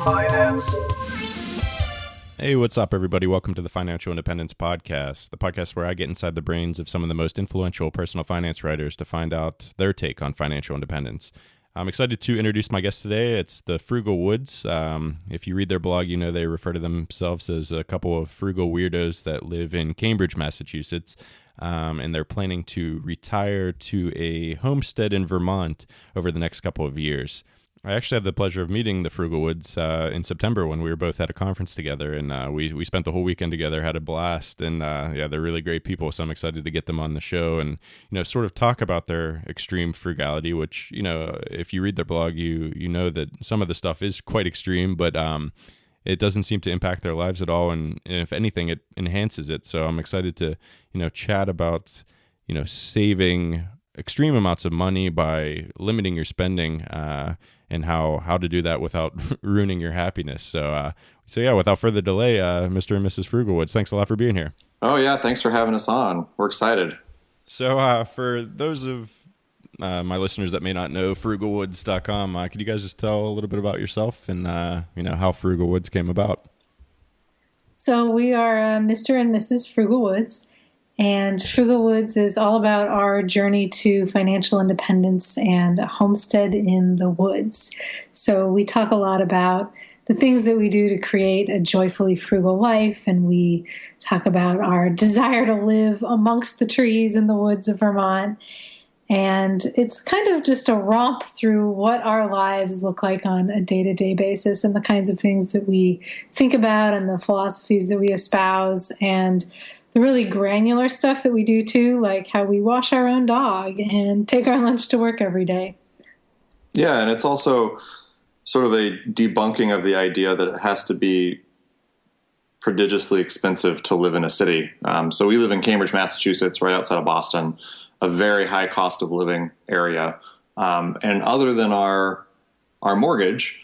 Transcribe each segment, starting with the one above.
Finance. Hey, what's up, everybody? Welcome to the Financial Independence Podcast, the podcast where I get inside the brains of some of the most influential personal finance writers to find out their take on financial independence. I'm excited to introduce my guest today. It's the Frugalwoods. If you read their blog, you know they refer to themselves as a couple of frugal weirdos that live in Cambridge, Massachusetts, and they're planning to retire to a homestead in Vermont over the next couple of years. I actually had the pleasure of meeting the Frugalwoods in September when we were both at a conference together, and we spent the whole weekend together, had a blast, and yeah, they're really great people, so I'm excited to get them on the show and, sort of talk about their extreme frugality, which, if you read their blog, you know that some of the stuff is quite extreme, but it doesn't seem to impact their lives at all, and if anything, it enhances it, so I'm excited to, chat about, saving extreme amounts of money by limiting your spending, and how to do that without ruining your happiness. So yeah, without further delay, Mr. and Mrs. Frugalwoods, thanks a lot for being here. Oh yeah, thanks for having us on. We're excited. So for those of my listeners that may not know frugalwoods.com, could you guys just tell a little bit about yourself and how Frugalwoods came about? So we are Mr. and Mrs. Frugalwoods. And Frugalwoods is all about our journey to financial independence and a homestead in the woods. So we talk a lot about the things that we do to create a joyfully frugal life, and we talk about our desire to live amongst the trees in the woods of Vermont. And it's kind of just a romp through what our lives look like on a day-to-day basis and the kinds of things that we think about and the philosophies that we espouse, and the really granular stuff that we do too, like how we wash our own dog and take our lunch to work every day. Yeah, and it's also sort of a debunking of the idea that it has to be prodigiously expensive to live in a city. So we live in Cambridge, Massachusetts, right outside of Boston, a very high cost of living area. And other than our mortgage,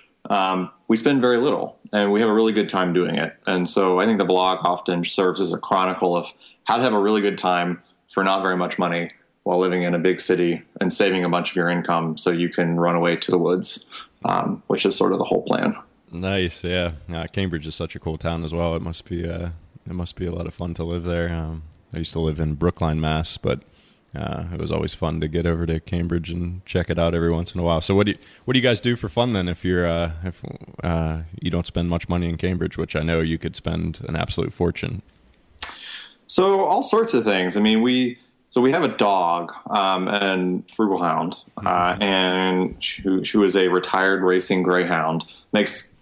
we spend very little, and we have a really good time doing it. And so I think the blog often serves as a chronicle of how to have a really good time for not very much money while living in a big city and saving a bunch of your income so you can run away to the woods, which is sort of the whole plan. Nice, yeah. Cambridge is such a cool town as well. It must be a lot of fun to live there. I used to live in Brookline, Mass, but it was always fun to get over to Cambridge and check it out every once in a while. So what do you guys do for fun then if you're if you don't spend much money in Cambridge, which I know you could spend an absolute fortune? So all sorts of things. I mean, we have a dog, and Frugal Hound, and who is a retired racing greyhound, makes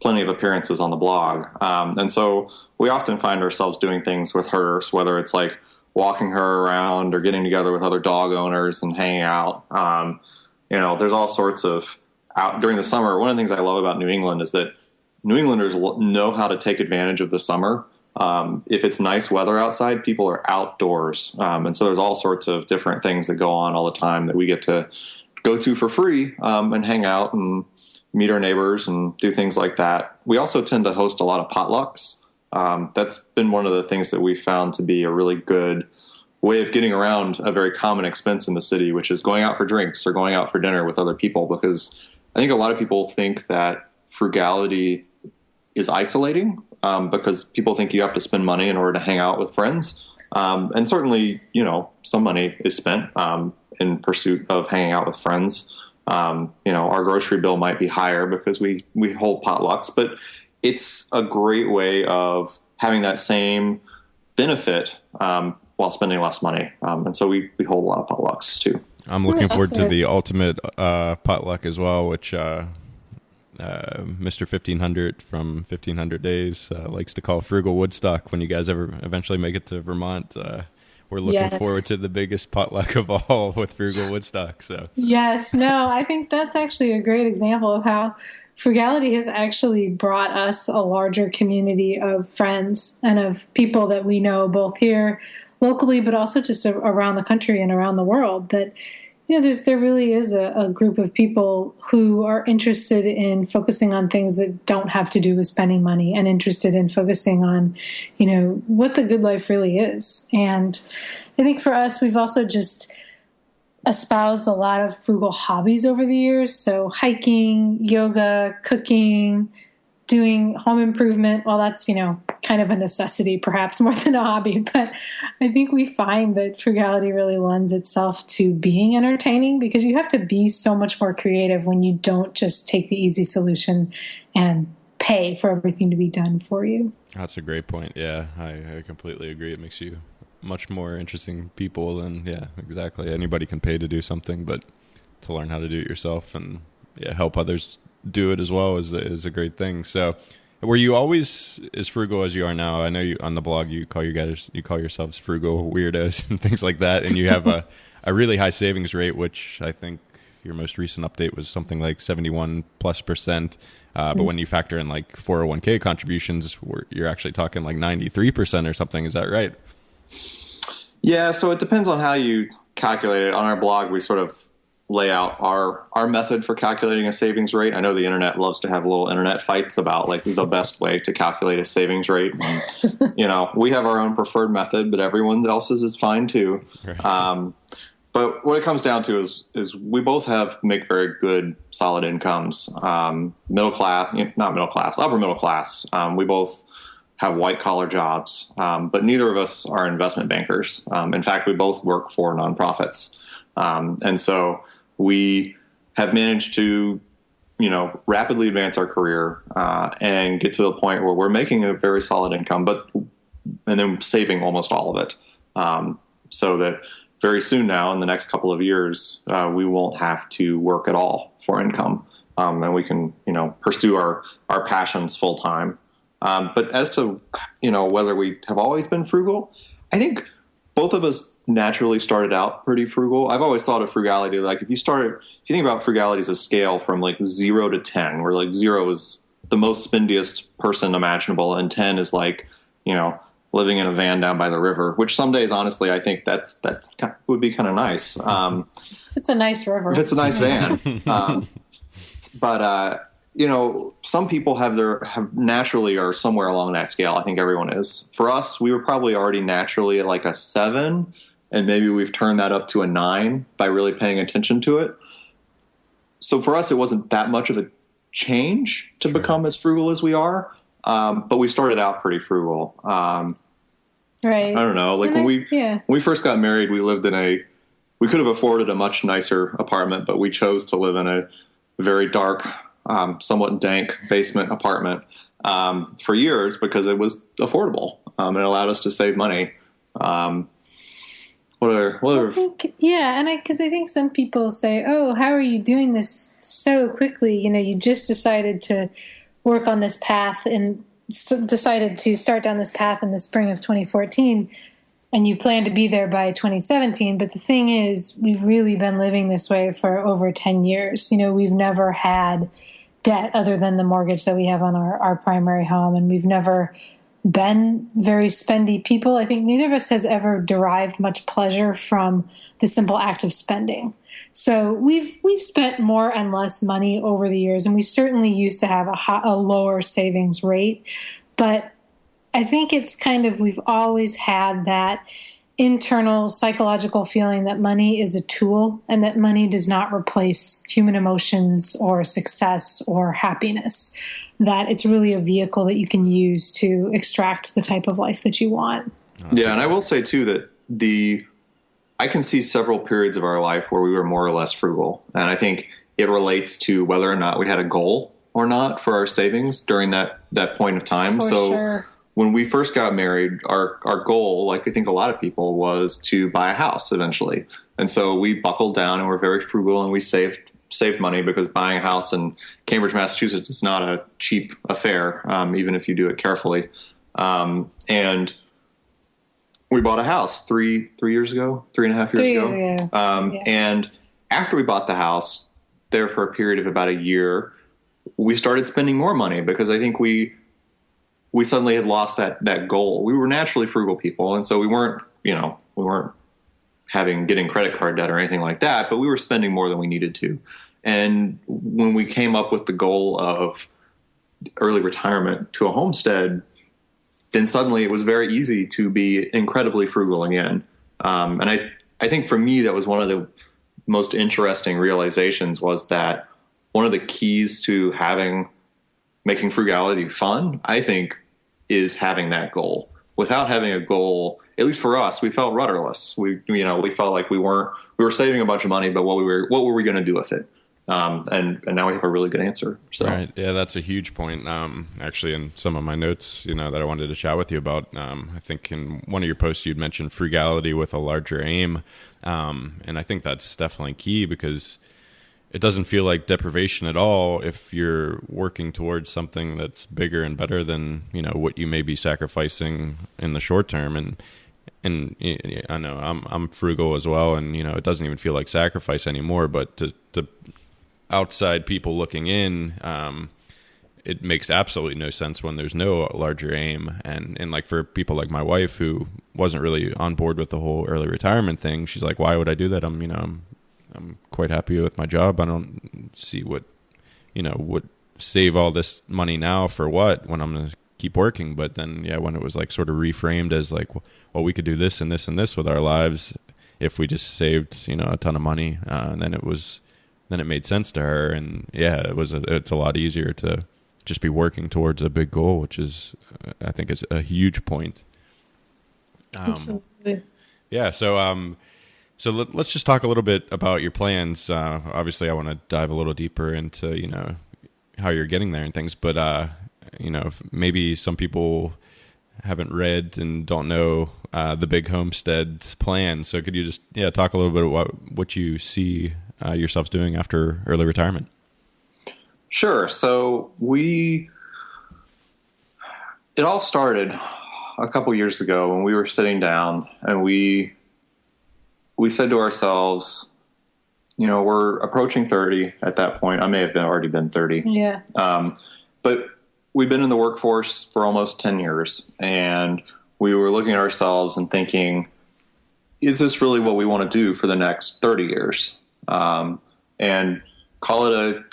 plenty of appearances on the blog. And so we often find ourselves doing things with her, so whether it's like walking her around or getting together with other dog owners and hanging out. There's all sorts of out during the summer. One of the things I love about New England is that New Englanders know how to take advantage of the summer. If it's nice weather outside, people are outdoors. And so there's all sorts of different things that go on all the time that we get to go to for free, and hang out and meet our neighbors and do things like that. We also tend to host a lot of potlucks. That's been one of the things that we found to be a really good way of getting around a very common expense in the city, which is going out for drinks or going out for dinner with other people, because I think a lot of people think that frugality is isolating, because people think you have to spend money in order to hang out with friends. And certainly, some money is spent in pursuit of hanging out with friends. Our grocery bill might be higher because we hold potlucks, but it's a great way of having that same benefit while spending less money. And so we hold a lot of potlucks too. I'm looking forward to the ultimate potluck as well, which Mr. 1500 from 1500 Days likes to call Frugal Woodstock. When you guys eventually make it to Vermont, we're looking forward to the biggest potluck of all with Frugal Woodstock. So yes, no, I think that's actually a great example of how frugality has actually brought us a larger community of friends and of people that we know both here locally, but also just around the country and around the world, that there really is a group of people who are interested in focusing on things that don't have to do with spending money, and interested in focusing on, what the good life really is. And I think for us, we've also just espoused a lot of frugal hobbies over the years. So hiking, yoga, cooking, doing home improvement. Well, that's, kind of a necessity, perhaps more than a hobby. But I think we find that frugality really lends itself to being entertaining, because you have to be so much more creative when you don't just take the easy solution and pay for everything to be done for you. That's a great point. Yeah, I completely agree. It makes you much more interesting people than, exactly. Anybody can pay to do something, but to learn how to do it yourself and help others do it as well is a great thing. So were you always as frugal as you are now? I know you on the blog you call yourselves frugal weirdos and things like that, and you have a really high savings rate, which I think your most recent update was something like 71+%. But when you factor in like 401k contributions, you're actually talking like 93% or something. Is that right? Yeah, so it depends on how you calculate it. On our blog, we sort of lay out our method for calculating a savings rate. I know the internet loves to have little internet fights about like the best way to calculate a savings rate. And, we have our own preferred method, but everyone else's is fine too. Right. But what it comes down to is we both make very good, solid incomes. Middle class, not middle class, upper middle class. We both have white collar jobs, but neither of us are investment bankers. In fact, we both work for nonprofits. And so we have managed to, rapidly advance our career and get to the point where we're making a very solid income, and then saving almost all of it, so that very soon now, in the next couple of years, we won't have to work at all for income, and we can, pursue our passions full time. But as to, whether we have always been frugal, I think both of us naturally started out pretty frugal. I've always thought of frugality, like if you think about frugality as a scale from like 0 to 10, where like 0 is the most spendiest person imaginable, and 10 is like, living in a van down by the river, which some days, honestly, I think that's would be kind of nice. If it's a nice river. If it's a nice van. But some people have naturally are somewhere along that scale. I think everyone is. For us, we were probably already naturally at like a 7, and maybe we've turned that up to a 9 by really paying attention to it. So for us, it wasn't that much of a change to become as frugal as we are. But we started out pretty frugal. Right. I don't know. Like when we first got married, we could have afforded a much nicer apartment, but we chose to live in a very dark, somewhat dank basement apartment for years because it was affordable. It allowed us to save money. What other? Because I think some people say, "Oh, how are you doing this so quickly? You just decided to work on this path and decided to start down this path in the spring of 2014, and you plan to be there by 2017." But the thing is, we've really been living this way for over 10 years. We've never had debt other than the mortgage that we have on our primary home, and we've never been very spendy people. I think neither of us has ever derived much pleasure from the simple act of spending. So we've spent more and less money over the years, and we certainly used to have a lower savings rate. But I think it's we've always had that internal psychological feeling that money is a tool and that money does not replace human emotions or success or happiness, that it's really a vehicle that you can use to extract the type of life that you want. Yeah, and I will say, too, that I can see several periods of our life where we were more or less frugal. And I think it relates to whether or not we had a goal or not for our savings during that point of time. Sure. When we first got married, our goal, like I think a lot of people, was to buy a house eventually. And so we buckled down and were very frugal, and we saved money, because buying a house in Cambridge, Massachusetts is not a cheap affair, even if you do it carefully. And we bought a house 3.5 years ago. And after we bought the house, there for a period of about a year, we started spending more money, because I think we suddenly had lost that goal. We were naturally frugal people, and so we weren't getting credit card debt or anything like that, but we were spending more than we needed to. And when we came up with the goal of early retirement to a homestead, then suddenly it was very easy to be incredibly frugal again. And I think for me, that was one of the most interesting realizations, was that one of the keys to having, making frugality fun, I think, is having that goal. Without having a goal, at least for us, we felt rudderless. We felt like we were saving a bunch of money, but what were we going to do with it? And now we have a really good answer. So. Right. Yeah, that's a huge point. Actually, in some of my notes, that I wanted to chat with you about, I think in one of your posts, you'd mentioned frugality with a larger aim. And I think that's definitely key, because it doesn't feel like depravation at all if you're working towards something that's bigger and better than, what you may be sacrificing in the short term. And I know I'm frugal as well. And, it doesn't even feel like sacrifice anymore, but to outside people looking in, it makes absolutely no sense when there's no larger aim. And like for people like my wife, who wasn't really on board with the whole early retirement thing, she's like, why would I do that? I'm quite happy with my job. I don't see what save all this money now for what, when I'm going to keep working. But then, when it was like sort of reframed as like, well, we could do this and this and this with our lives if we just saved, a ton of money. And then it made sense to her. And it's a lot easier to just be working towards a big goal, which is, I think, is a huge point. Absolutely. Yeah. So let's just talk a little bit about your plans. Obviously, I want to dive a little deeper into, how you're getting there and things. But, maybe some people haven't read and don't know the Big Homestead plan. So could you just talk a little bit about what you see yourselves doing after early retirement? Sure. So it all started a couple years ago when we were sitting down and we said to ourselves, we're approaching 30 at that point. I may have already been 30. Yeah. But we've been in the workforce for almost 10 years, and we were looking at ourselves and thinking, is this really what we want to do for the next 30 years? And call it a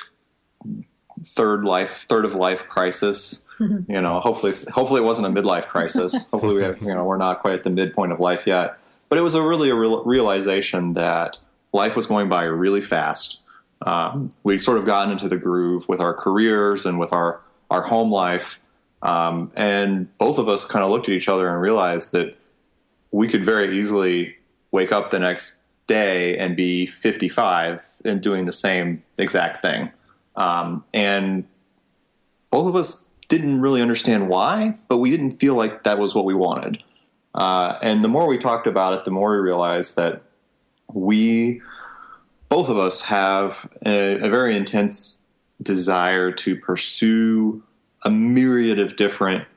third of life crisis. Hopefully it wasn't a midlife crisis. Hopefully we're not quite at the midpoint of life yet. But it was a realization that life was going by really fast. We'd sort of gotten into the groove with our careers and with our home life. And both of us kind of looked at each other and realized that we could very easily wake up the next day and be 55 and doing the same exact thing. And both of us didn't really understand why, but we didn't feel like that was what we wanted. And the more we talked about it, the more we realized that both of us have a very intense desire to pursue a myriad of different,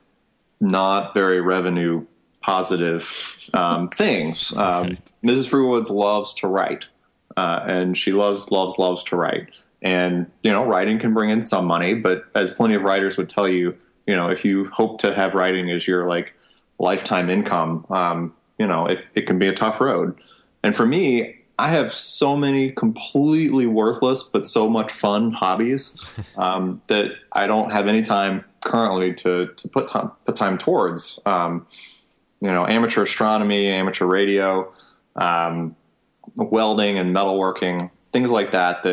not very revenue positive things. Mrs. Frugalwoods loves to write, and she loves to write. And, writing can bring in some money, but as plenty of writers would tell you, if you hope to have writing as your lifetime income, it can be a tough road. And for me, I have so many completely worthless but so much fun hobbies that I don't have any time currently to put time towards. Amateur astronomy, amateur radio, welding and metalworking, things like that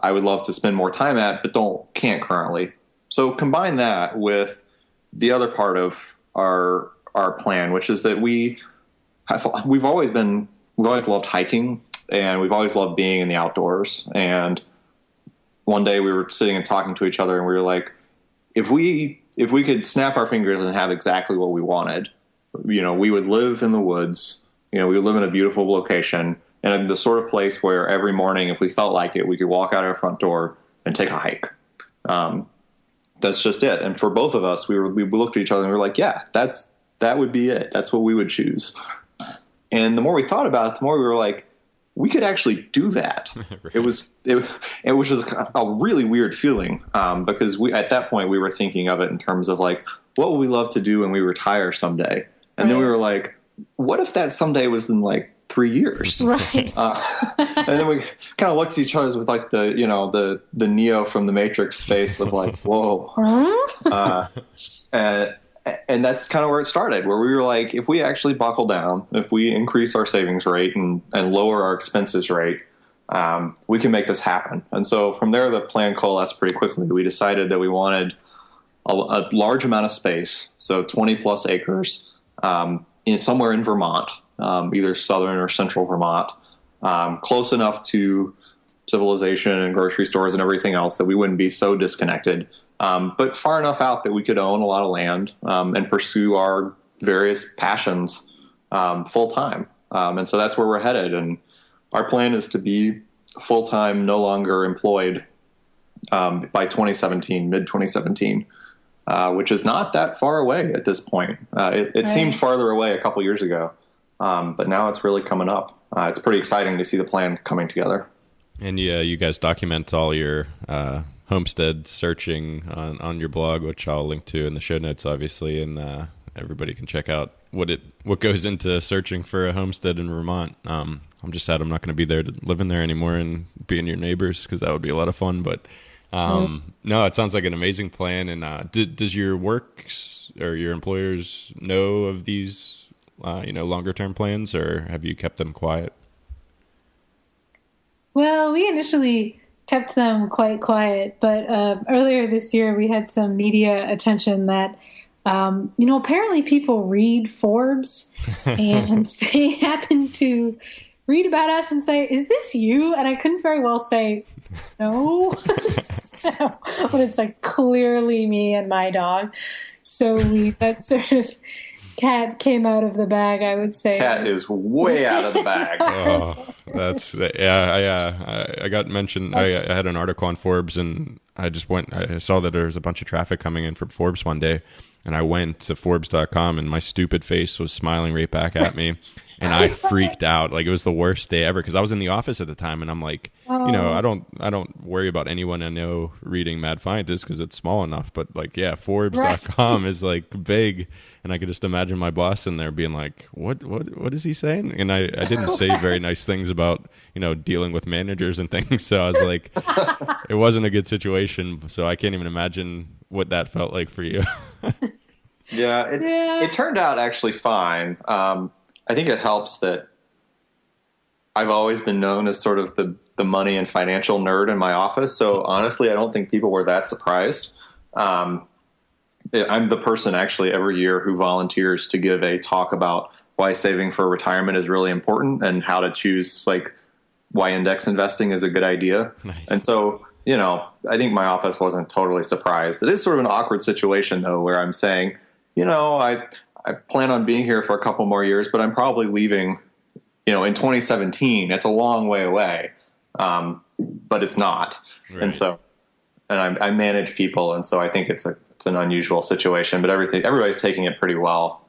I would love to spend more time at, but can't currently. So combine that with the other part of our plan, which is that we've always loved hiking, and we've always loved being in the outdoors. And one day we were sitting and talking to each other, and we were like, if we could snap our fingers and have exactly what we wanted, we would live in the woods, we would live in a beautiful location, and the sort of place where every morning, if we felt like it, we could walk out our front door and take a hike. That's just it. And for both of us, we looked at each other and we were like, yeah, that would be it. That's what we would choose. And the more we thought about it, the more we were like, we could actually do that. Right. It was a really weird feeling, because at that point we were thinking of it in terms of what would we love to do when we retire someday? And then we were like, what if that someday was in 3 years? Right. And then we kind of looked at each other with the Neo from the Matrix face of whoa. And that's kind of where it started, where we were like, if we actually buckle down, if we increase our savings rate and lower our expenses rate, we can make this happen. And so from there, the plan coalesced pretty quickly. We decided that we wanted a large amount of space, so 20 plus acres, somewhere in Vermont, either southern or central Vermont, close enough to civilization and grocery stores and everything else that we wouldn't be so disconnected, but far enough out that we could own a lot of land and pursue our various passions full time. And so that's where we're headed. And our plan is to be full time, no longer employed by 2017, mid 2017. Which is not that far away at this point. It seemed farther away a couple years ago, but now it's really coming up. It's pretty exciting to see the plan coming together. And you guys document all your homestead searching on your blog, which I'll link to in the show notes, obviously, and everybody can check out what goes into searching for a homestead in Vermont. I'm just sad I'm not going to be there living there anymore and being your neighbors, because that would be a lot of fun, but no, it sounds like an amazing plan. And does your works or your employers know of these, longer term plans, or have you kept them quiet? Well, we initially kept them quite quiet, but earlier this year we had some media attention that, apparently people read Forbes and they happened to read about us and say, "Is this you?" And I couldn't very well say no. But it's like clearly me and my dog. So that sort of cat came out of the bag, I would say. Cat is way out of the bag. I got mentioned. I had an article on Forbes, and I saw that there was a bunch of traffic coming in from Forbes one day, and I went to Forbes.com, and my stupid face was smiling right back at me. And I freaked out. Like, it was the worst day ever, because I was in the office at the time, and I'm like, I don't worry about anyone I know reading Mad Scientist because it's small enough. But like, yeah, Forbes.com is like big, and I could just imagine my boss in there being like, what is he saying? And I didn't say very nice things about dealing with managers and things. So I was like, it wasn't a good situation. So I can't even imagine what that felt like for you. It turned out actually fine. I think it helps that I've always been known as sort of the money and financial nerd in my office. So honestly, I don't think people were that surprised. I'm the person actually every year who volunteers to give a talk about why saving for retirement is really important and how to choose, like, why index investing is a good idea. Nice. And so, I think my office wasn't totally surprised. It is sort of an awkward situation, though, where I'm saying, I plan on being here for a couple more years, but I'm probably leaving, in 2017. It's a long way away, but it's not. Right. And so, I manage people, and so I think it's an unusual situation. But everybody's taking it pretty well.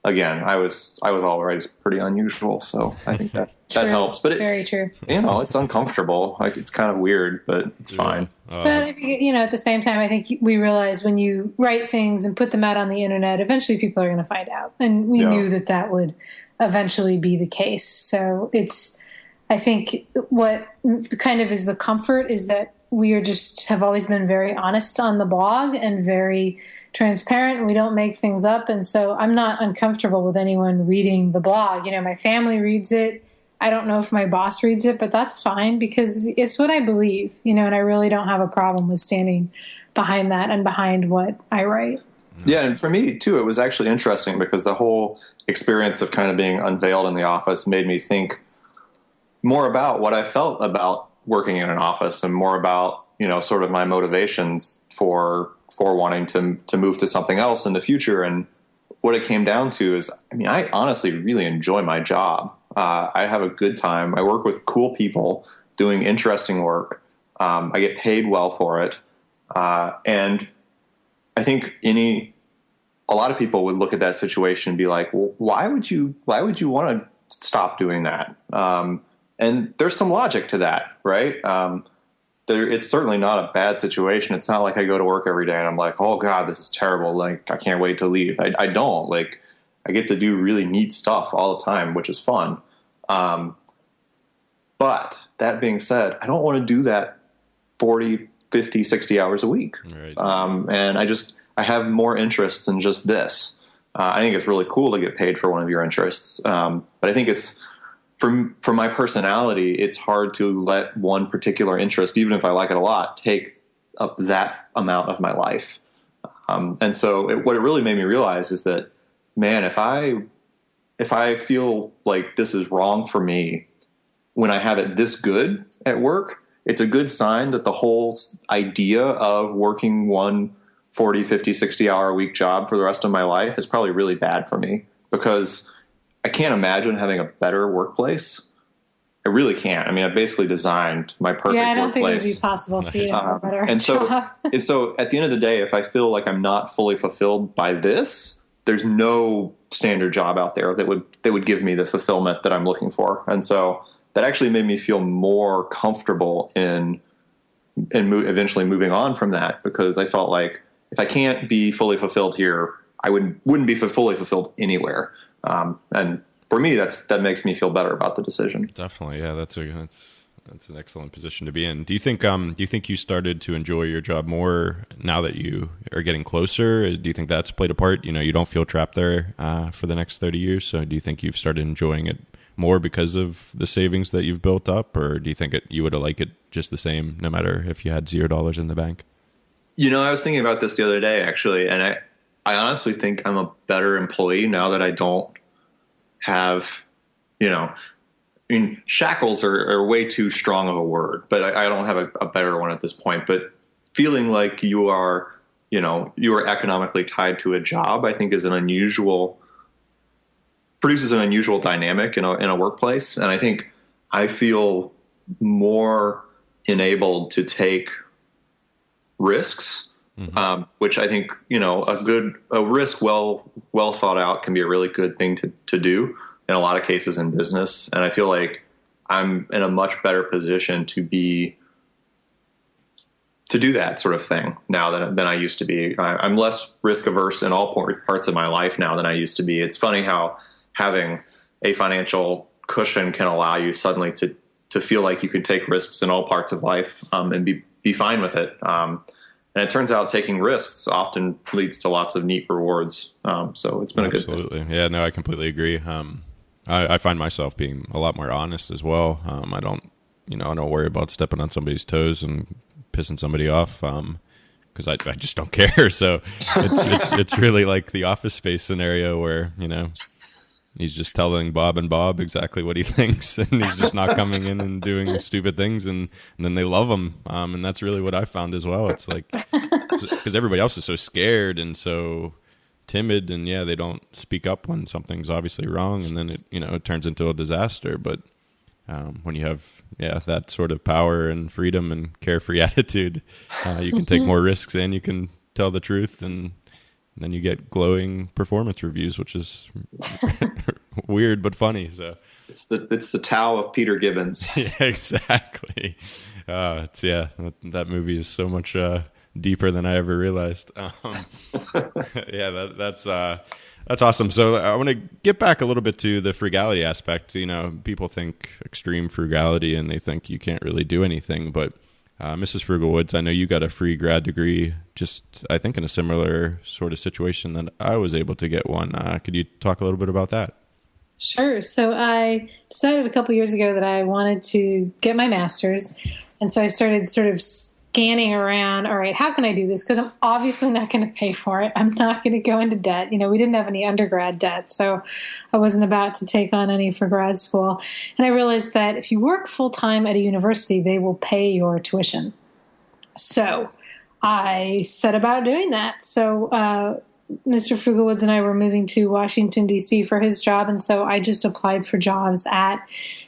Again, I was always pretty unusual, so I think that helps. But very true. It's uncomfortable. Like, it's kind of weird, but it's fine. But I think, at the same time, I think we realize when you write things and put them out on the internet, eventually people are going to find out. And we knew that would eventually be the case. So I think what kind of is the comfort is that we have always been very honest on the blog and very transparent, and we don't make things up. And so I'm not uncomfortable with anyone reading the blog. My family reads it. I don't know if my boss reads it, but that's fine because it's what I believe, and I really don't have a problem with standing behind that and behind what I write. Yeah. And for me too, it was actually interesting because the whole experience of kind of being unveiled in the office made me think more about what I felt about working in an office and more about, sort of my motivations for wanting to move to something else in the future. And what it came down to is, I honestly really enjoy my job. I have a good time. I work with cool people doing interesting work. I get paid well for it. And I think a lot of people would look at that situation and be like, well, why would you want to stop doing that? And there's some logic to that, right? It's certainly not a bad situation. It's not like I go to work every day and I'm like, oh God, this is terrible. Like, I can't wait to leave. I don't. Like, I get to do really neat stuff all the time, which is fun. But that being said, I don't want to do that 40, 50, 60 hours a week. Right. And I have more interests than just this. I think it's really cool to get paid for one of your interests. But I think it's, for my personality, it's hard to let one particular interest, even if I like it a lot, take up that amount of my life. And so what it really made me realize is that, man, if I feel like this is wrong for me when I have it this good at work, it's a good sign that the whole idea of working one 40, 50, 60-hour a week job for the rest of my life is probably really bad for me, because I can't imagine having a better workplace. I really can't. I mean, I've basically designed my perfect workplace. Yeah, I don't think it would be possible for you to have a better job. And so at the end of the day, if I feel like I'm not fully fulfilled by this, there's no standard job out there that would give me the fulfillment that I'm looking for. And so that actually made me feel more comfortable in eventually moving on from that, because I felt like if I can't be fully fulfilled here, I wouldn't be fully fulfilled anywhere. And for me, that makes me feel better about the decision. Definitely, yeah. That's an excellent position to be in. Do you think you started to enjoy your job more now that you are getting closer? Do you think that's played a part? You don't feel trapped there for the next 30 years. So do you think you've started enjoying it more because of the savings that you've built up, or do you think you would have liked it just the same, no matter if you had $0 in the bank? I was thinking about this the other day, actually, and I honestly think I'm a better employee now that I don't have, shackles are way too strong of a word, but I don't have a better one at this point. But feeling like you are economically tied to a job, I think produces an unusual dynamic in a workplace. And I think I feel more enabled to take risks, which I think, a risk well thought out can be a really good thing to do in a lot of cases in business. And I feel like I'm in a much better position to do that sort of thing now than I used to be. I'm less risk averse in all parts of my life now than I used to be. It's funny how having a financial cushion can allow you suddenly to feel like you could take risks in all parts of life, and be fine with it. And it turns out taking risks often leads to lots of neat rewards. So it's been a good thing. Absolutely. Yeah, no, I completely agree. I find myself being a lot more honest as well. I don't worry about stepping on somebody's toes and pissing somebody off, because I just don't care. So it's really like the Office Space scenario where, he's just telling Bob and Bob exactly what he thinks, and he's just not coming in and doing stupid things, and then they love him. And that's really what I found as well. It's like, because everybody else is so scared and so timid, and they don't speak up when something's obviously wrong, and then it turns into a disaster. But when you have that sort of power and freedom and carefree attitude, you can take more risks and you can tell the truth, and then you get glowing performance reviews, which is weird but funny. So it's the Tao of Peter Gibbons. Yeah, exactly. That movie is so much deeper than I ever realized. That's awesome. So I want to get back a little bit to the frugality aspect. People think extreme frugality and they think you can't really do anything, but Mrs. Frugalwoods, I know you got a free grad degree, just I think in a similar sort of situation that I was able to get one. Could you talk a little bit about that? Sure. So I decided a couple years ago that I wanted to get my master's. And so I started sort of scanning around, all right, how can I do this? Because I'm obviously not going to pay for it. I'm not going to go into debt. We didn't have any undergrad debt, so I wasn't about to take on any for grad school. And I realized that if you work full-time at a university, they will pay your tuition. So I set about doing that. So Mr. Frugalwoods and I were moving to Washington, D.C. for his job, and so I just applied for jobs at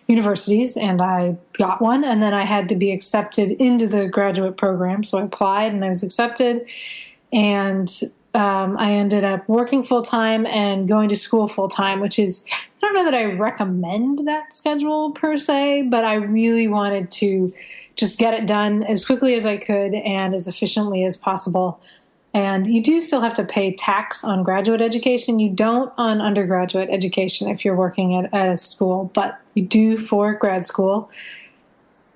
universities, and I got one, and then I had to be accepted into the graduate program. So I applied, and I was accepted, and I ended up working full-time and going to school full-time, which is, I don't know that I recommend that schedule per se, but I really wanted to just get it done as quickly as I could and as efficiently as possible. And you do still have to pay tax on graduate education. You don't on undergraduate education if you're working at a school, but you do for grad school.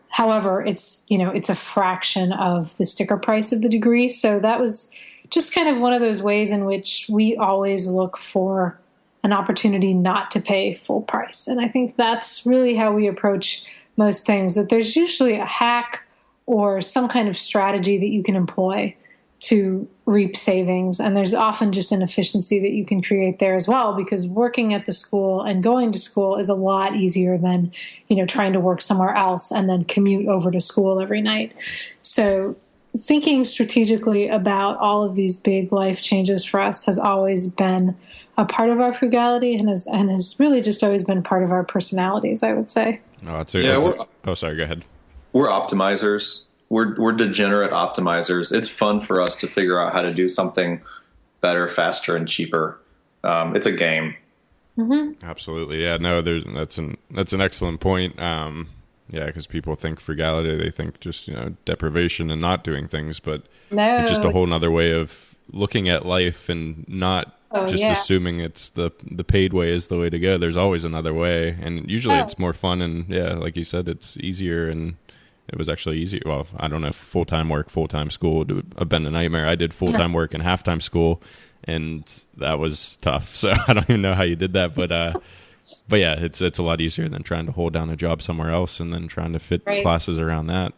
However, it's a fraction of the sticker price of the degree. So that was just kind of one of those ways in which we always look for an opportunity not to pay full price. And I think that's really how we approach most things, that there's usually a hack or some kind of strategy that you can employ to reap savings. And there's often just an efficiency that you can create there as well, because working at the school and going to school is a lot easier than, trying to work somewhere else and then commute over to school every night. So thinking strategically about all of these big life changes for us has always been a part of our frugality and has really just always been part of our personalities, I would say. Oh, sorry, go ahead. We're optimizers. We're degenerate optimizers. It's fun for us to figure out how to do something better, faster, and cheaper. It's a game. Mm-hmm. Absolutely. Yeah, no, that's an excellent point. Because people think frugality, they think just, deprivation and not doing things, but it's just a whole nother way of looking at life and not assuming it's the paid way is the way to go. There's always another way, and usually it's more fun, and like you said, it's easier, and it was actually easier. Well, I don't know if full-time work, full-time school would have been a nightmare. I did full-time work and half-time school, and that was tough. So I don't even know how you did that, but yeah, it's a lot easier than trying to hold down a job somewhere else and then trying to fit classes around that.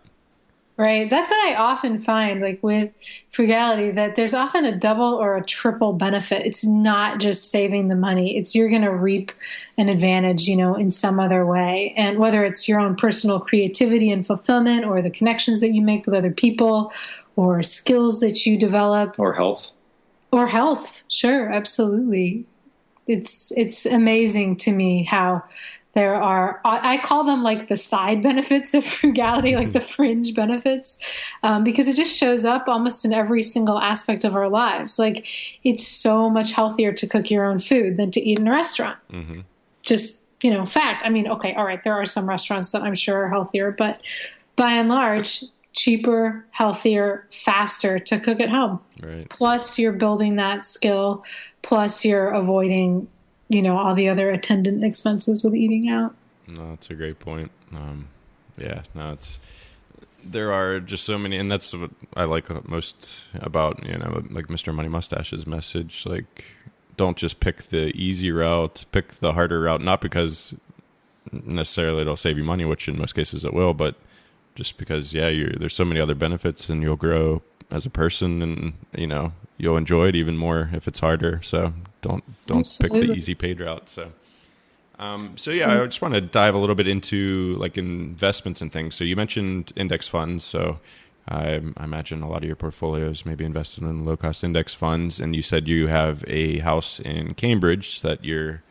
Right. That's what I often find, like with frugality, that there's often a double or a triple benefit. It's not just saving the money. It's you're going to reap an advantage, in some other way. And whether it's your own personal creativity and fulfillment, or the connections that you make with other people, or skills that you develop. Or health. Sure. Absolutely. It's amazing to me how there are, I call them like the side benefits of frugality, like the fringe benefits, because it just shows up almost in every single aspect of our lives. Like, it's so much healthier to cook your own food than to eat in a restaurant. Mm-hmm. Just, fact. I mean, okay, all right, there are some restaurants that I'm sure are healthier, but by and large, cheaper, healthier, faster to cook at home. Right. Plus, you're building that skill. Plus, you're avoiding all the other attendant expenses with eating out. No, that's a great point. There are just so many, and that's what I like most about, like Mr. Money Mustache's message. Like, don't just pick the easy route, pick the harder route, not because necessarily it'll save you money, which in most cases it will, but just because, there's so many other benefits, and you'll grow as a person, and, you'll enjoy it even more if it's harder. So don't Absolutely. Pick the easy paid route. So I just want to dive a little bit into like investments and things. So you mentioned index funds. So I imagine a lot of your portfolios may be invested in low cost index funds. And you said you have a house in Cambridge that you're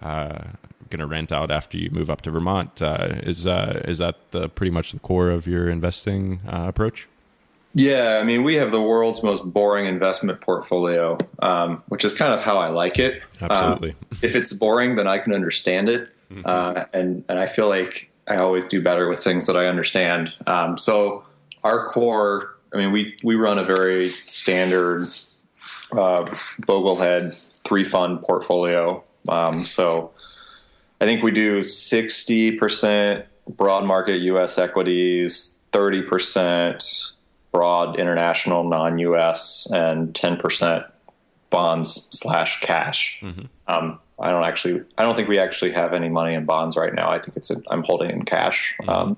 going to rent out after you move up to Vermont. Is that pretty much the core of your investing approach? Yeah, I mean, we have the world's most boring investment portfolio, which is kind of how I like it. Absolutely. If it's boring, then I can understand it. Mm-hmm. And I feel like I always do better with things that I understand. So our core, I mean, we run a very standard Boglehead 3-fund portfolio. So I think we do 60% broad market U.S. equities, 30% broad international non-U.S., and 10% bonds/cash. Mm-hmm. I don't think we actually have any money in bonds right now. I think I'm holding in cash. Mm-hmm.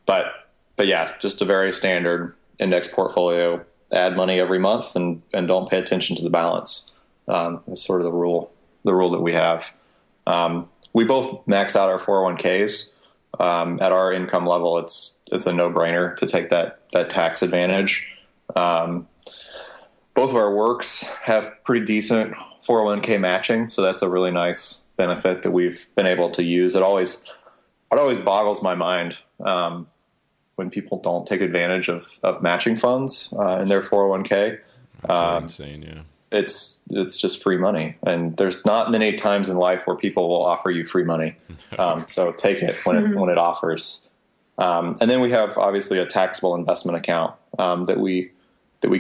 But yeah, just a very standard index portfolio. Add money every month and don't pay attention to the balance. That's sort of the rule that we have. We both max out our 401ks. At our income level, it's a no-brainer to take that tax advantage. Both of our works have pretty decent 401k matching, so that's a really nice benefit that we've been able to use. It always boggles my mind when people don't take advantage of matching funds in their 401k. That's insane, yeah. It's just free money, and there's not many times in life where people will offer you free money. So take it when it offers. And then we have obviously a taxable investment account that we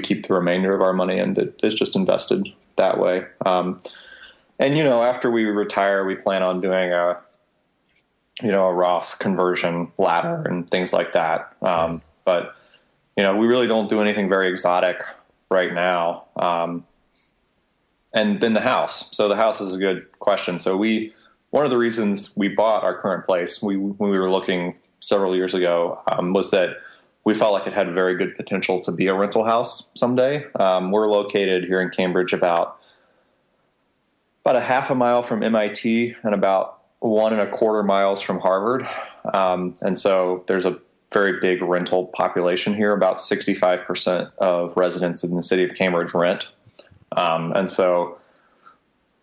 keep the remainder of our money in, that is just invested that way. And after we retire, we plan on doing a Roth conversion ladder and things like that. But we really don't do anything very exotic right now. And then the house. So the house is a good question. So one of the reasons we bought our current place, when we were looking several years ago, was that we felt like it had very good potential to be a rental house someday. We're located here in Cambridge about a half a mile from MIT and about 1.25 miles from Harvard. And so there's a very big rental population here. About 65% of residents in the city of Cambridge rent. And so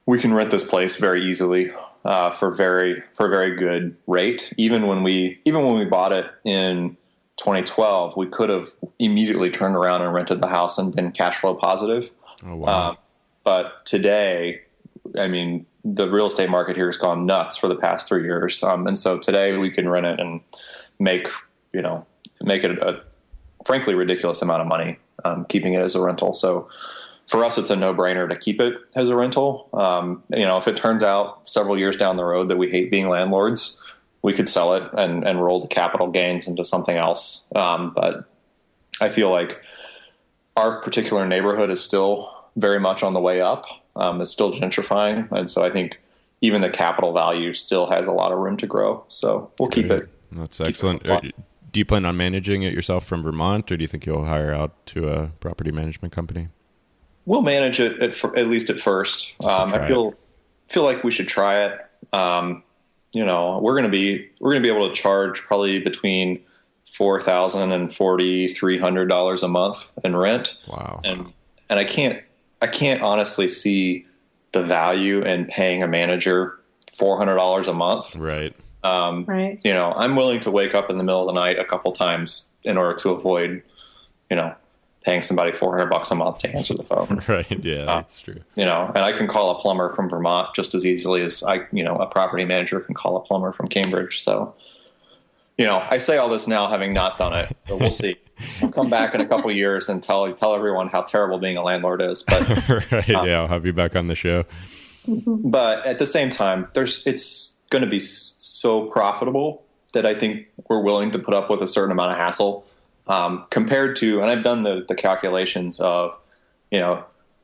we can rent this place very easily for a very good rate. Even when we bought it in 2012, we could have immediately turned around and rented the house and been cash flow positive. Oh, wow. But today, I mean, the real estate market here has gone nuts for the past 3 years. And so today we can rent it and make it a frankly ridiculous amount of money, keeping it as a rental. So for us, it's a no-brainer to keep it as a rental. If it turns out several years down the road that we hate being landlords, we could sell it and roll the capital gains into something else. But I feel like our particular neighborhood is still very much on the way up. It's still gentrifying. And so I think even the capital value still has a lot of room to grow. So we'll keep it. That's excellent. Do you plan on managing it yourself from Vermont, or do you think you'll hire out to a property management company? We'll manage it at least at first. I feel like we should try it. We're going to be able to charge probably between $4,000 and $4,300 a month in rent. Wow. And I can't honestly see the value in paying a manager $400 a month. Right. Right. I'm willing to wake up in the middle of the night a couple times in order to avoid, paying somebody $400 a month to answer the phone. Right. Yeah, that's true. And I can call a plumber from Vermont just as easily as a property manager can call a plumber from Cambridge. So, I say all this now having not done it. So we'll see. We'll come back in a couple of years and tell everyone how terrible being a landlord is. But right. Yeah. I'll have you back on the show. But at the same time, it's going to be so profitable that I think we're willing to put up with a certain amount of hassle. Compared to, and I've done the calculations of,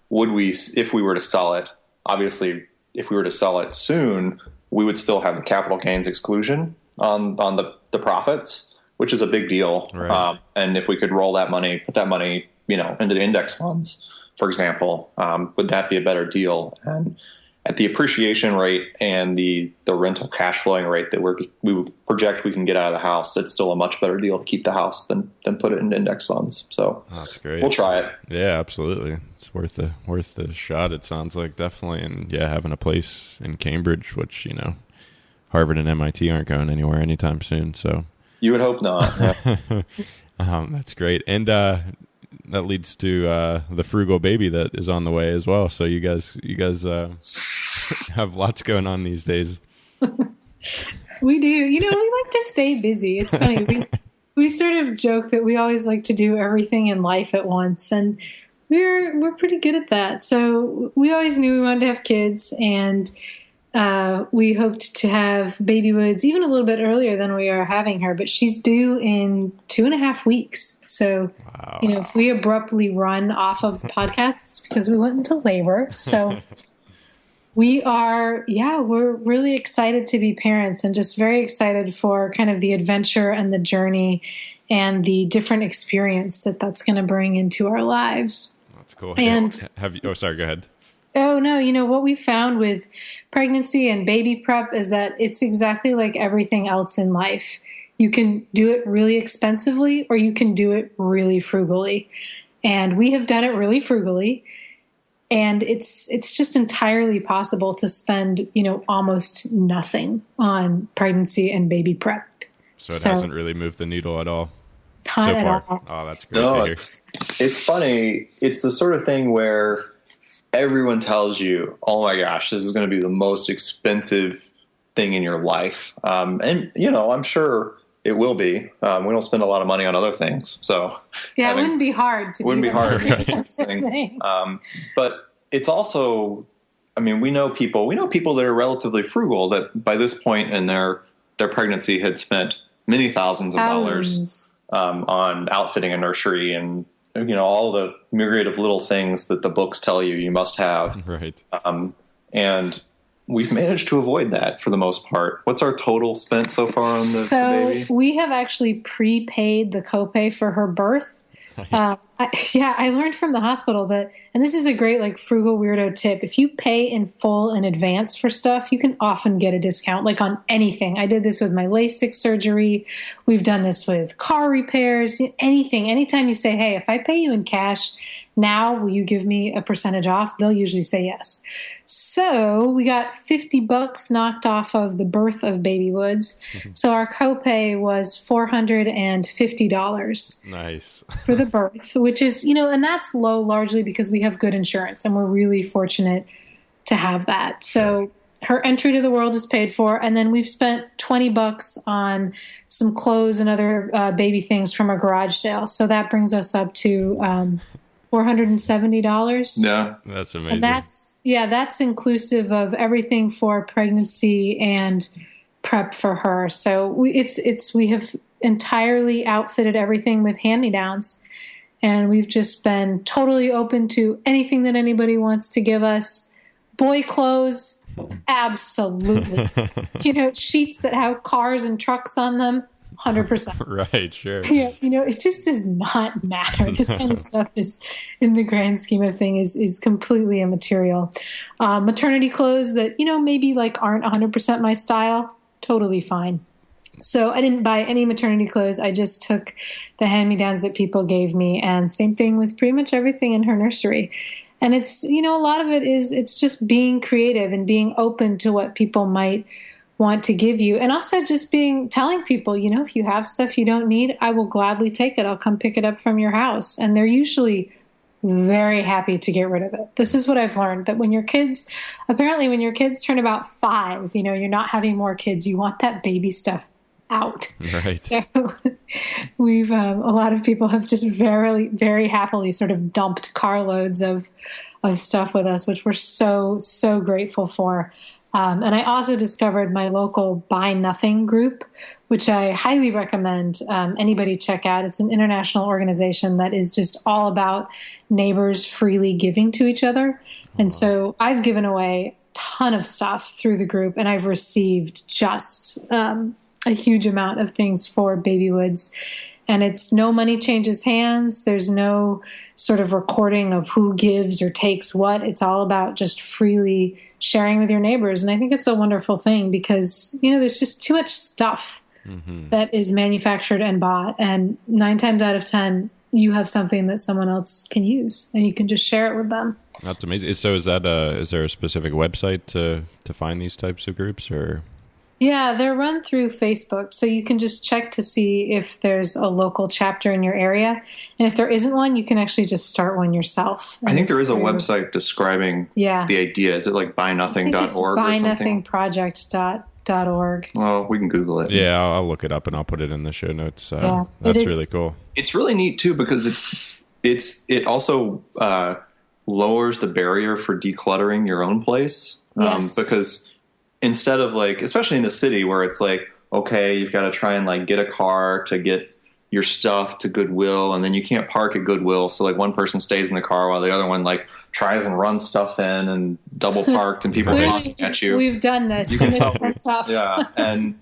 would we, if we were to sell it, obviously, if we were to sell it soon, we would still have the capital gains exclusion on the profits, which is a big deal. Right. And if we could roll that money, put that money, into the index funds, for example, would that be a better deal? And at the appreciation rate and the rental cash flowing rate that we project we can get out of the house, it's still a much better deal to keep the house than put it in index funds. So that's great. We'll try it. Yeah, absolutely. It's worth the shot. It sounds like, definitely. And yeah, having a place in Cambridge, which, Harvard and MIT aren't going anywhere anytime soon. So you would hope not. Yeah. That's great. And, that leads to the frugal baby that is on the way as well. So you guys have lots going on these days. We do. We like to stay busy. It's funny. We sort of joke that we always like to do everything in life at once, and we're pretty good at that. So we always knew we wanted to have kids, and we hoped to have baby Woods even a little bit earlier than we are having her, but she's due in 2.5 weeks. So, wow. If we abruptly run off of podcasts because we went into labor. So we're really excited to be parents and just very excited for kind of the adventure and the journey and the different experience that's going to bring into our lives. That's cool. And sorry, go ahead. Oh, no. What we found with pregnancy and baby prep is that it's exactly like everything else in life. You can do it really expensively or you can do it really frugally. And we have done it really frugally. And it's just entirely possible to spend, almost nothing on pregnancy and baby prep. So it hasn't really moved the needle at all Not so at far. all. Oh, that's great to hear. It's funny. It's the sort of thing where everyone tells you, oh my gosh, this is going to be the most expensive thing in your life. And, I'm sure it will be. We don't spend a lot of money on other things. So yeah, it wouldn't be hard to wouldn't be be hard. thing. But it's also, we know people that are relatively frugal that by this point in their pregnancy had spent many thousands of dollars on outfitting a nursery and, all the myriad of little things that the books tell you must have. Right. And, we've managed to avoid that for the most part. What's our total spent so far on the baby? So we have actually prepaid the copay for her birth. Nice. I learned from the hospital that, and this is a great like frugal weirdo tip, if you pay in full in advance for stuff, you can often get a discount like on anything. I did this with my LASIK surgery. We've done this with car repairs, anything. Anytime you say, hey, if I pay you in cash now, will you give me a percentage off? They'll usually say yes. So we got $50 knocked off of the birth of Baby Woods. Mm-hmm. So our copay was $450. Nice. For the birth, which is, and that's low largely because we have good insurance and we're really fortunate to have that. So her entry to the world is paid for. And then we've spent $20 on some clothes and other baby things from a garage sale. So that brings us up to $470. Yeah, that's amazing. And that's inclusive of everything for pregnancy and prep for her. So we have entirely outfitted everything with hand-me-downs, and we've just been totally open to anything that anybody wants to give us. Boy clothes, absolutely. Sheets that have cars and trucks on them, 100%. Right, sure. Yeah, it just does not matter. This kind of stuff is, in the grand scheme of things, is completely immaterial. Maternity clothes that, maybe like aren't 100% my style, totally fine. So I didn't buy any maternity clothes. I just took the hand-me-downs that people gave me, and same thing with pretty much everything in her nursery. And it's, a lot of it is, it's just being creative and being open to what people might want to give you. And also just telling people, if you have stuff you don't need, I will gladly take it. I'll come pick it up from your house. And they're usually very happy to get rid of it. This is what I've learned, that when your kids turn about 5, you're not having more kids. You want that baby stuff out. Right. So we've, a lot of people have just very, very happily sort of dumped carloads of stuff with us, which we're so, so grateful for. And I also discovered my local Buy Nothing group, which I highly recommend anybody check out. It's an international organization that is just all about neighbors freely giving to each other. And so I've given away a ton of stuff through the group, and I've received just a huge amount of things for Baby Woods. And it's no money changes hands. There's no sort of recording of who gives or takes what. It's all about just freely sharing with your neighbors. And I think it's a wonderful thing because, there's just too much stuff that is manufactured and bought. And 9 times out of 10, you have something that someone else can use and you can just share it with them. That's amazing. So is there a specific website to find these types of groups, or? Yeah, they're run through Facebook, so you can just check to see if there's a local chapter in your area. And if there isn't one, you can actually just start one yourself. I think there is a website describing the idea. Is it like buynothing.org or something? buynothingproject.org. Well, we can Google it. Yeah, I'll look it up and I'll put it in the show notes. That's really cool. It's really neat, too, because it also lowers the barrier for decluttering your own place. Yes. Because instead of especially in the city where it's okay, you've got to try and get a car to get your stuff to Goodwill, and then you can't park at Goodwill. So one person stays in the car while the other one tries and runs stuff in and double parked and people are honking at you. We've done this. You can tell. It's tough. Yeah. And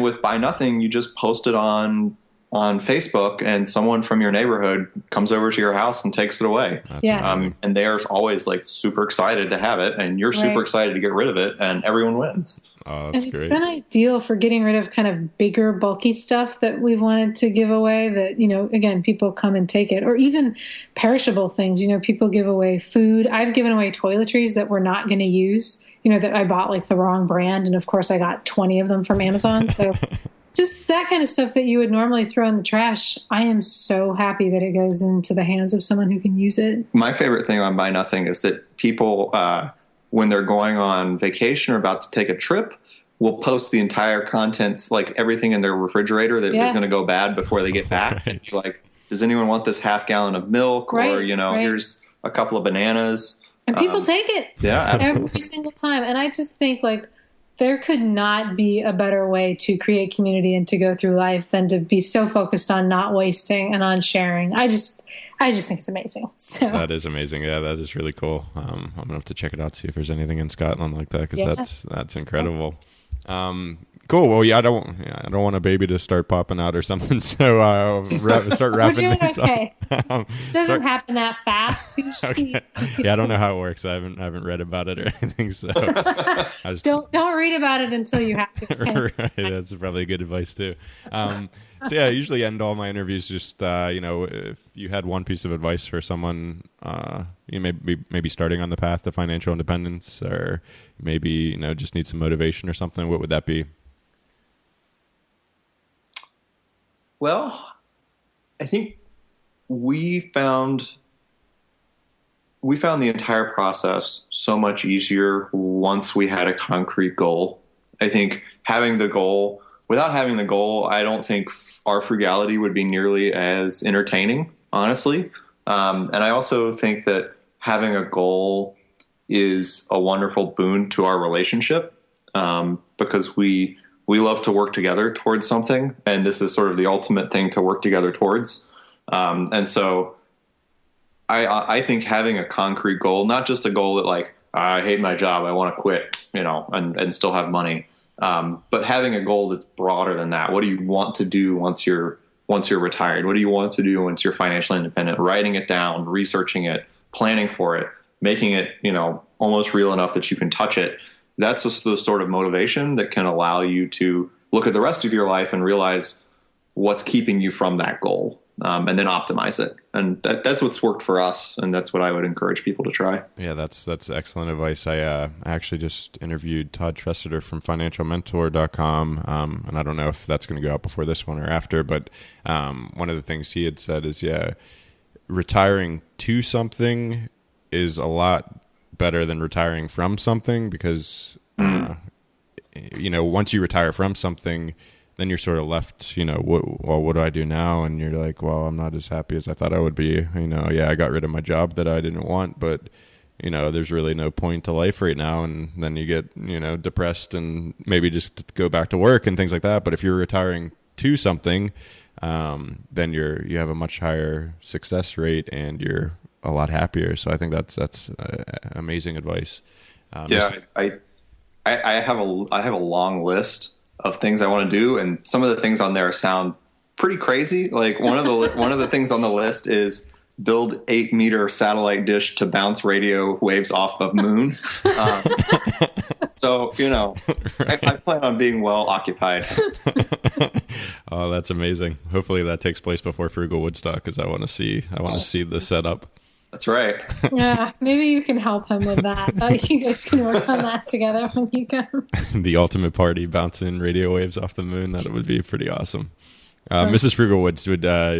with Buy Nothing, you just post it on Facebook, and someone from your neighborhood comes over to your house and takes it away. And they are always super excited to have it, and you're super excited to get rid of it, and everyone wins. Oh, and it's been ideal for getting rid of kind of bigger, bulky stuff that we've wanted to give away that, again, people come and take it. Or even perishable things. People give away food. I've given away toiletries that we're not going to use, that I bought the wrong brand. And of course I got 20 of them from Amazon. So just that kind of stuff that you would normally throw in the trash. I am so happy that it goes into the hands of someone who can use it. My favorite thing on Buy Nothing is that people, when they're going on vacation or about to take a trip, will post the entire contents, everything in their refrigerator that is going to go bad before they get back. And be does anyone want this half gallon of milk? Or, here's a couple of bananas. And people take it. Yeah, absolutely. Every single time. And I just think there could not be a better way to create community and to go through life than to be so focused on not wasting and on sharing. I just think it's amazing. So that is amazing. Yeah, that is really cool. I'm gonna have to check it out, see if there's anything in Scotland like that, because that's incredible. Cool. Well, yeah, I don't want a baby to start popping out or something. So start wrapping things okay. up. Doesn't happen that fast. Okay. Yeah, I don't know how it works. I haven't read about it or anything. So I just, don't read about it until you have to. Right, that's probably good advice too. So yeah, I usually end all my interviews just if you had one piece of advice for someone, maybe starting on the path to financial independence, or maybe just need some motivation or something, what would that be? Well, I think we found the entire process so much easier once we had a concrete goal. I think without having the goal, I don't think our frugality would be nearly as entertaining, honestly. And I also think that having a goal is a wonderful boon to our relationship, because we love to work together towards something, and this is sort of the ultimate thing to work together towards. And so I think having a concrete goal, not just a goal that like, I hate my job, I want to quit, and still have money. But having a goal that's broader than that. What do you want to do once you're retired? What do you want to do once you're financially independent? Writing it down, researching it, planning for it, making it, almost real enough that you can touch it. That's just the sort of motivation that can allow you to look at the rest of your life and realize what's keeping you from that goal, and then optimize it. And that's what's worked for us, and that's what I would encourage people to try. Yeah, that's excellent advice. I actually just interviewed Todd Tressiter from financialmentor.com, and I don't know if that's going to go out before this one or after, but one of the things he had said is, retiring to something is a lot better than retiring from something, because once you retire from something, then you're sort of left, what do I do now? And you're like, well, I'm not as happy as I thought I would be. I got rid of my job that I didn't want, but there's really no point to life right now. And then you get, depressed and maybe just go back to work and things like that. But if you're retiring to something, then you have a much higher success rate and you're a lot happier. So I think that's amazing advice. I have a long list of things I want to do, and some of the things on there sound pretty crazy. Like one of the things on the list is build 8-meter satellite dish to bounce radio waves off of moon. So right. I plan on being well occupied. Oh, that's amazing. Hopefully that takes place before Frugal Woodstock, because I want to see the setup. That's right. Yeah, maybe you can help him with that. You guys can work on that together when you come. The ultimate party, bouncing radio waves off the moon. That would be pretty awesome. Mrs. Frugalwoods,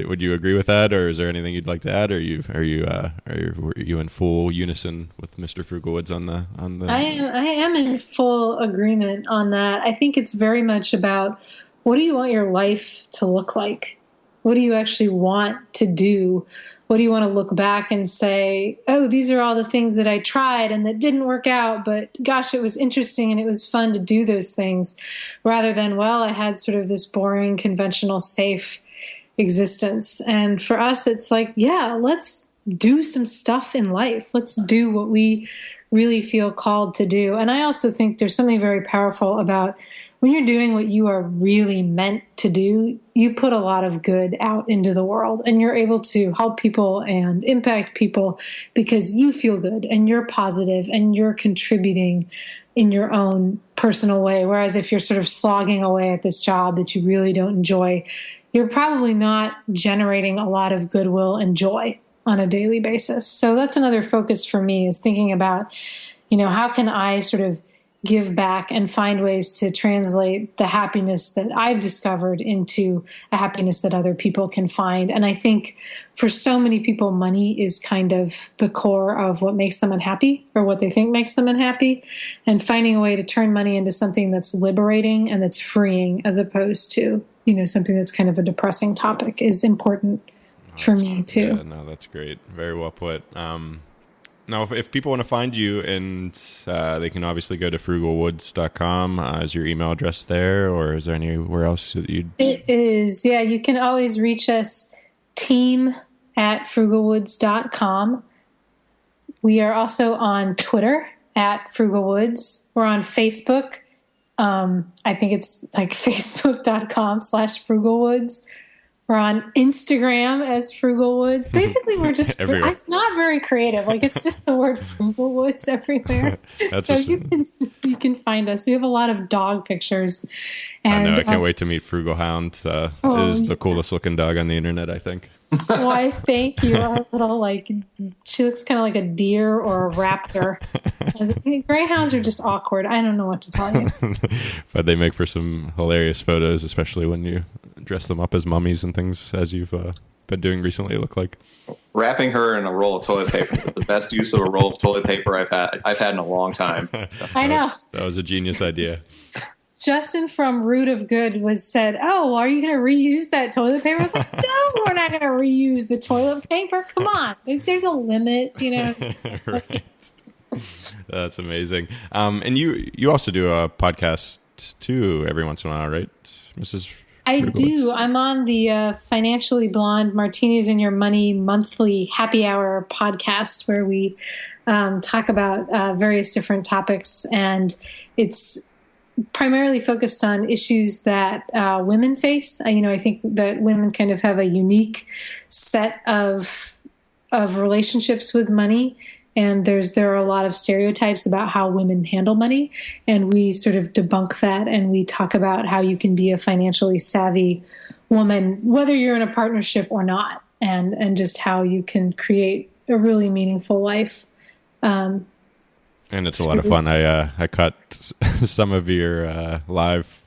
would you agree with that, or is there anything you'd like to add? Or are you in full unison with Mr. Frugalwoods on the? I am in full agreement on that. I think it's very much about, what do you want your life to look like? What do you actually want to do? What do you want to look back and say, oh, these are all the things that I tried and that didn't work out, but gosh, it was interesting and it was fun to do those things, rather than, well, I had sort of this boring, conventional, safe existence. And for us, it's like, yeah, let's do some stuff in life. Let's do what we really feel called to do. And I also think there's something very powerful about when you're doing what you are really meant to do, you put a lot of good out into the world, and you're able to help people and impact people because you feel good and you're positive and you're contributing in your own personal way. Whereas if you're sort of slogging away at this job that you really don't enjoy, you're probably not generating a lot of goodwill and joy on a daily basis. So that's another focus for me, is thinking about, how can I sort of give back and find ways to translate the happiness that I've discovered into a happiness that other people can find. And I think for so many people, money is kind of the core of what makes them unhappy, or what they think makes them unhappy. And finding a way to turn money into something that's liberating and that's freeing, as opposed to, something that's kind of a depressing topic, is important for me too. Yeah, no, that's great. Very well put. Now, if people want to find you, and they can obviously go to frugalwoods.com. Is your email address there, or is there anywhere else that you'd... It is. Yeah, you can always reach us, team@frugalwoods.com. We are also on Twitter @frugalwoods. We're on Facebook. I think it's like facebook.com/frugalwoods. We're on Instagram as Frugalwoods. Basically, we're just, it's not very creative. Like, it's just the word Frugalwoods everywhere. So you can find us. We have a lot of dog pictures. And, I know. I can't wait to meet Frugalhound. It is the coolest looking dog on the internet, I think. Why, thank you. Our little, she looks kind of like a deer or a raptor. Greyhounds are just awkward. I don't know what to tell you. But they make for some hilarious photos, especially when you dress them up as mummies and things, as you've been doing recently, look like. Wrapping her in a roll of toilet paper was the best use of a roll of toilet paper I've had in a long time. I know. That was a genius idea. Justin from Root of Good said, "Oh, are you going to reuse that toilet paper?" I was like, "No, we're not going to reuse the toilet paper. Come on, there's a limit, Right. That's amazing. And you also do a podcast too every once in a while, right, Mrs. I do. I'm on the Financially Blonde Martinis in Your Money monthly happy hour podcast where we talk about various different topics, and it's primarily focused on issues that women face. I think that women kind of have a unique set of relationships with money, and there are a lot of stereotypes about how women handle money, and we sort of debunk that, and we talk about how you can be a financially savvy woman, whether you're in a partnership or not, and just how you can create a really meaningful life. And it's a lot of fun. I caught some of your live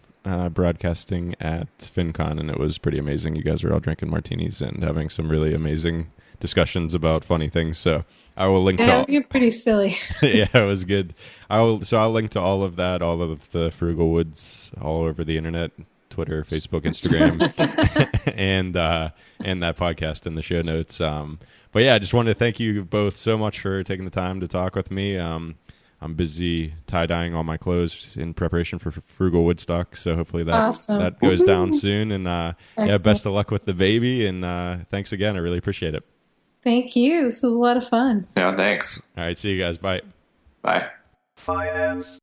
broadcasting at FinCon, and it was pretty amazing. You guys were all drinking martinis and having some really amazing discussions about funny things. So I will link to. You're pretty silly. Yeah, it was good. I'll link to all of that, all of the Frugalwoods, all over the internet, Twitter, Facebook, Instagram, and that podcast in the show notes. But yeah, I just wanted to thank you both so much for taking the time to talk with me. I'm busy tie-dyeing all my clothes in preparation for Frugal Woodstock, so hopefully that goes down soon. And best of luck with the baby, and thanks again. I really appreciate it. Thank you. This was a lot of fun. Yeah, thanks. All right, see you guys. Bye. Bye. Finance